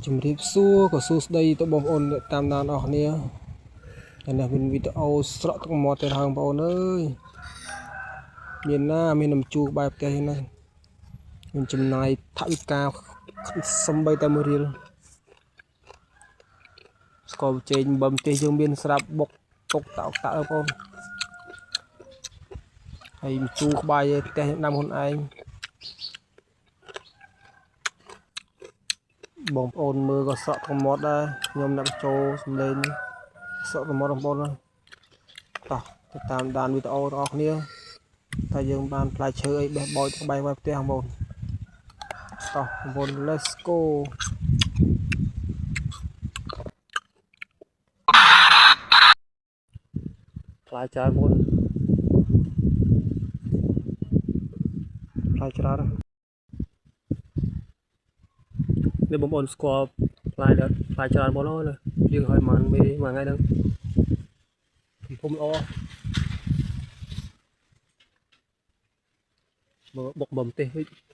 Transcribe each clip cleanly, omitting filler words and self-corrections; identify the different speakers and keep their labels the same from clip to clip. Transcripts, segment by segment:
Speaker 1: ជំរាបសួរក៏សួស្តីទៅបងប្អូនអ្នកតាមដានអស់គ្នាហើយនេះមានវីដេអូស្រក់ទឹកមាត់ទៅហើយបងប្អូនអើយមានណាមាននំជូរក្បែរផ្ទះហ្នឹងមានចំណាយថវិកាសំបីតែ1រៀលស្គរចេញបំទេសយើងមានស្រាប់បុកទុកតោកតើបងប្អូនហើយជូរក្បែរផ្ទះដាំខ្លួនឯងបងប្អូនមើលក៏ស្រក់ទឹកមាត់ដែរខ្ញុំអ្នកចូលសំឡេងស្រក់ទឹកមាត់បងប្អូនតោះទៅតាមដានវីដេអូទាំងអស់គ្នាតែយើងបានផ្លែឈើអីបេះបោចក្បែរផ្ទះបងប្អូនតោះបងប្អូន let's go ផ្លែច្រើនបងប្អូនផ្លែច្រើននេះបងប្អូនស្គាល់ផ្លែច្រើនបងប្អូនយើងឲ្យមិនមេមួយថ្ងៃហ្នឹងធំល្អបុកបំទេសវិញ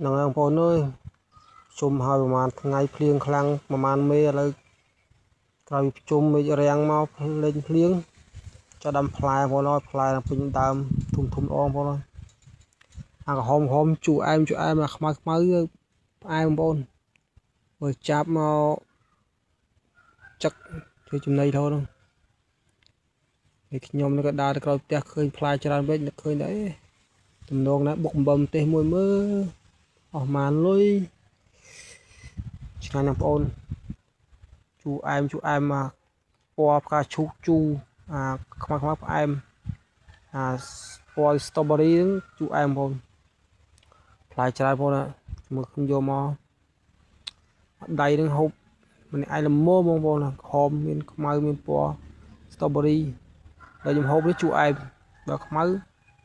Speaker 1: ហ្នឹងហើយបងប្អូនអើយជុំហើយប្រហែលថ្ងៃភ្លៀងខ្លាំងប្រហែលមេឥឡូវក្រោយជុំមេឃរាំងមកលេងភ្លៀងចាប់ដាំផ្លែបងប្អូនអើយផ្លែពេញដើមធំល្អបងប្អូនអើយអាក្រហមជូរអែមអាខ្មៅផ្អែមបងប្អូនបើចាប់មកចឹកធ្វើចំណីធោះហ្នឹងហើយខ្ញុំនេះក៏ដើរទៅក្រោយផ្ទះឃើញផ្លែច្រើនពេកនឹកឃើញដែរទំនងណាបុកអំបិលទេសមួយមើលអស់ម៉ានលុយឆ្ងាញ់ណាស់បងប្អូនជូរអែមមកពណ៌ផ្កាឈូកជូរអាខ្មៅផ្អែមអាពណ៌ strawberry ហ្នឹងជូរអែមបងប្អូនផ្លែច្រើនបងប្អូនមើលខ្ញុំយកមកដៃហ្នឹងហូបម្នាក់ឯងល្មមបងប្អូនហមមានខ្មៅមានពណ៌ strawberry ហើយខ្ញុំហូបនេះជូរអែមដល់ខ្មៅ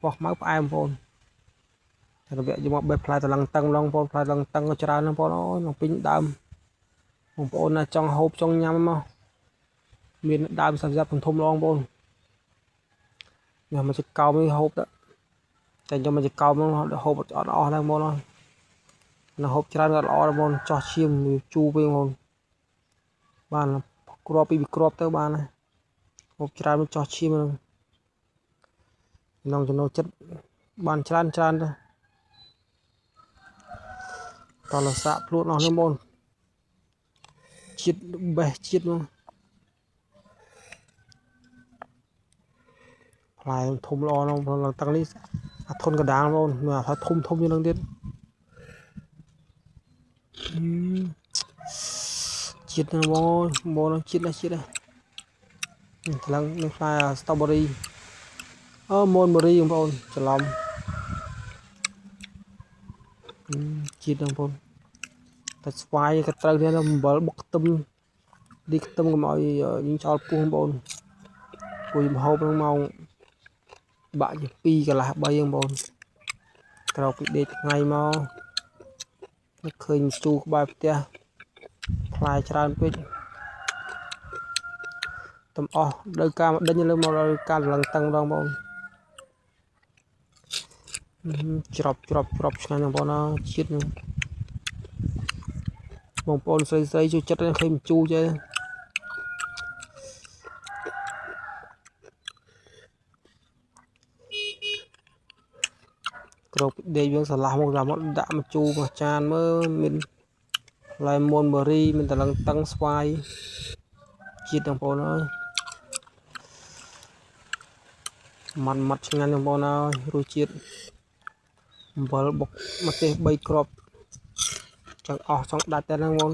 Speaker 1: ពណ៌ខ្មៅផ្អែមបងប្អូនតែរយៈយកមកបេះផ្លែតឡឹងតឹងឡងបងប្អូនផ្លែតឡឹងតឹងក៏ច្រើនបងប្អូនអូយមកពេញដើមបងប្អូនណាចង់ហូបចង់ញ៉ាំមកមានដើមសម្រាប់ធំឡងបងប្អូនញ៉ាំមកជាកោមនេះហូបតែខ្ញុំមកជាកោមហ្នឹងហូបអត់អស់ដែរបងប្អូនណាហូបច្រើនក៏ល្អដែរបងប្អូនចោះឈាមជូរវិញបងប្អូនបានគ្រាប់ពីគ្រាប់ទៅបានណាហូបច្រើនចោះឈាមហ្នឹងក្នុងចំណូលចិត្តបានច្រើនទៅតលសាក់ខ្លួនអស់នេះបងជាតិបេះជាតិហ្នឹងផ្លែធំល្អហ្នឹងបងតាំងនេះអាធនកដាលបងមើលអាធំជាងនឹងទៀតជាតិហ្នឹងបងជាតិថ្លឹងនឹងផ្លែ strawberry មនបរីបងប្អូនច្រឡំជាតិបងប្អូនតែស្វាយក៏ត្រូវដែរអំបិលបុកខ្ទឹមឌីខ្ទឹមកុំឲ្យយើងចោលពោះបងប្អូនគួយមហូបហ្នឹងម៉ោងបាក់ជា2កន្លះ3បងប្អូនក្រោកពីដេកថ្ងៃមកឃើញជូរក្បែរផ្ទះផ្លែច្រើនពេកតំអស់ដោយការមកដេញលើមកដល់ការឡើងតឹងម្ដងបងច្របឆ្ងាញ់បងប្អូនណាជាតិហ្នឹងបងប្អូនស្រីជួយចិត្តឃើញជូរចេះក្រោកពីដេកយើងស្រឡះមកដាក់មកជូរមកចានមើលមានឡែមនបរីមានតឡឹងតឹងស្វាយជាតិបងប្អូនអើយម៉ាត់ឆ្ងាញ់បងប្អូនអើយរសជាតិអំបិលបុកម្ទេស3គ្រាប់ចង់អស់ចង់ដាច់តែហ្នឹងបង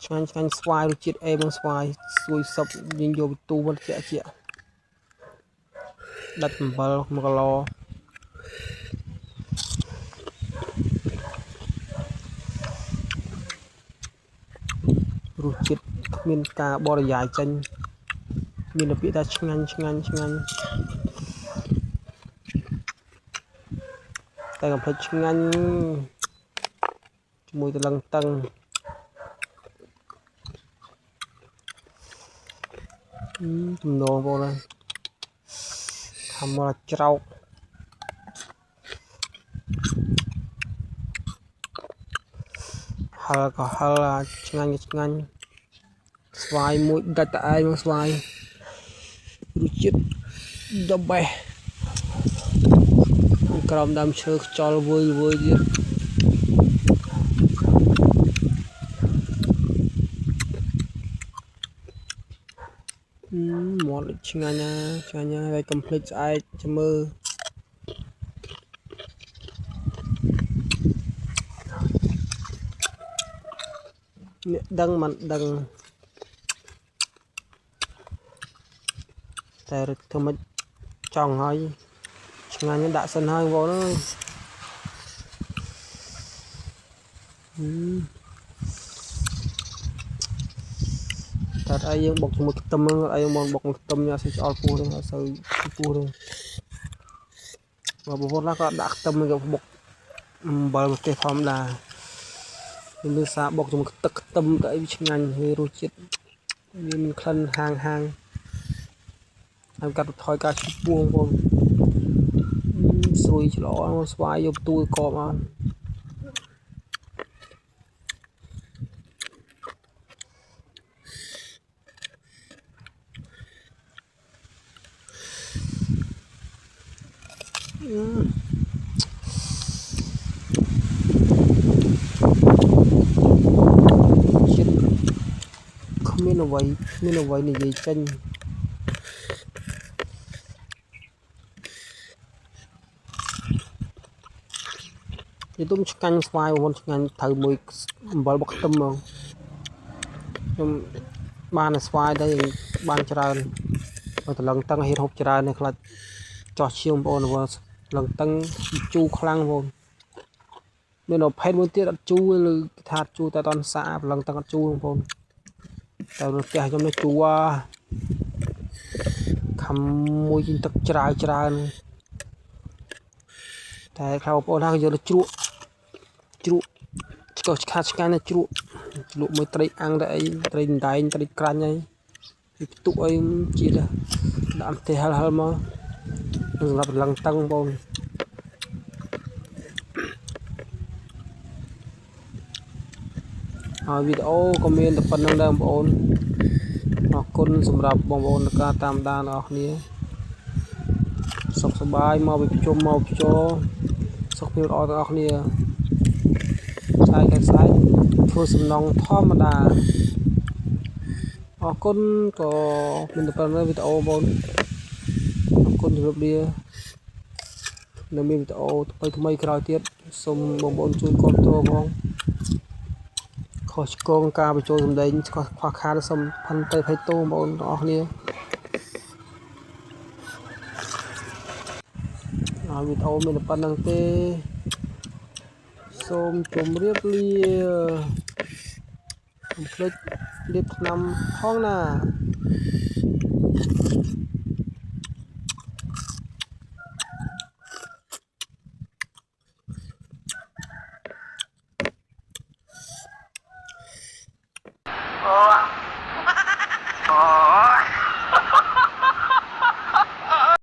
Speaker 1: ឆ្ងាញ់ស្វាយរសជាតិអេមស្វាយស្រួយសឹបយើងយកទូមកជាដាច់អំបិល1គីឡូរសជាតិធ មានការបរិយាយចេញមានរបៀបថាឆ្ងាញ់តែកំភ្លេចឆ្ងាញ់ជាមួយតលឹងតឹងចំណងបងណាខំមកច្រោកហឹលក៏ហឹលឆ្ងាញ់ស្វាយមួយដាច់តឯងមកស្វាយរសជាតិ the best ក្រោមដើមឈើខ្យល់វើយទៀតមាត់ឆ្ងាញ់ហើយកំភ្លេចស្អែកចាំមើលអ្នកដឹងមិនដឹងតែធ្វើមិនចង់ហើយឆ្ងាញ់ដាក់សិនហើយបងអើយតែអីយើងបុកជាមួយខ្ទឹមហ្នឹងអីមកបុកខ្ទឹមញ៉ាំស៊ីឆ្អល់ពោះទេអត់សូវពោះទេបងប្អូនណាក៏ដាក់ខ្ទឹមក៏បុកអំបិលម្ទេសធម្មតាមានសាបុកជាមួយទឹកខ្ទឹមទៅអីឆ្ងាញ់វារសជាតិវាមានក្លិនហាងហើយកាត់បន្ថយការឈឺពោះបងស្រួយច្រឡស្វាយយកទួយកបមកជាតិគ្មានអ្វីនិយាយចេញនិយាយទុំឆ្កាញ់ស្វាយបងឆ្ងាញ់ត្រូវមួយអំបិលបុកខ្ទឹមហ្មងខ្ញុំបានស្វាយទៅបានច្រើនបើតឡឹងតឹងហ៊ានហូបច្រើននេះខ្លាចចោះឈៀងបងប្អូនឡឹងតឹងជូរខ្លាំងបងមានប្រភេទមួយទៀតអត់ជូរឬថាជូរតែតន់សាឡឹងតឹងអត់ជូរបងប្អូនតែនៅផ្ទះខ្ញុំនេះជូរខំមួយជីទឹកច្រើនតែខ្លះបងប្អូនថាយកទៅជ្រក់ឆ្កោឆ្កាឆ្កាណាជ្រក់លក់មួយត្រីអាំងតែអីត្រីដែងត្រីក្រាញ់អីពីផ្ទុកអីជាតិដាក់ម្ទេសហឹលមកសម្រាប់ឡឹងតឹងបងហើយវីដេអូក៏មានតែប៉ុណ្្នឹងដែរបងប្អូនអរគុណសម្រាប់បងប្អូននៃការតាមដានអ្នកនរសុខសប្បាយមកពីប្រជុំមកប្រជុំសុខភាពល្អទាំងអស់គ្នាស្អែកធ្វើសំណងធម្មតាអរគុណក៏មានតែប៉ុណ្្នឹងវីដេអូបងអរគុណជម្រាបលានៅមានវីដេអូថ្មីក្រោយទៀតសូមបងប្អូនជួយគាំទ្រផងខុសឆ្គងការបញ្ចូលសម្ដែងខ្វះខាតសូមផាន់ទៅភ័យទោសបងប្អូនទាំងអស់គ្នាវីដេអូមានតែប៉ុណ្្នឹងទេសូមជម្រាបលាកុំភ្លេចលាបថ្នាំផងណា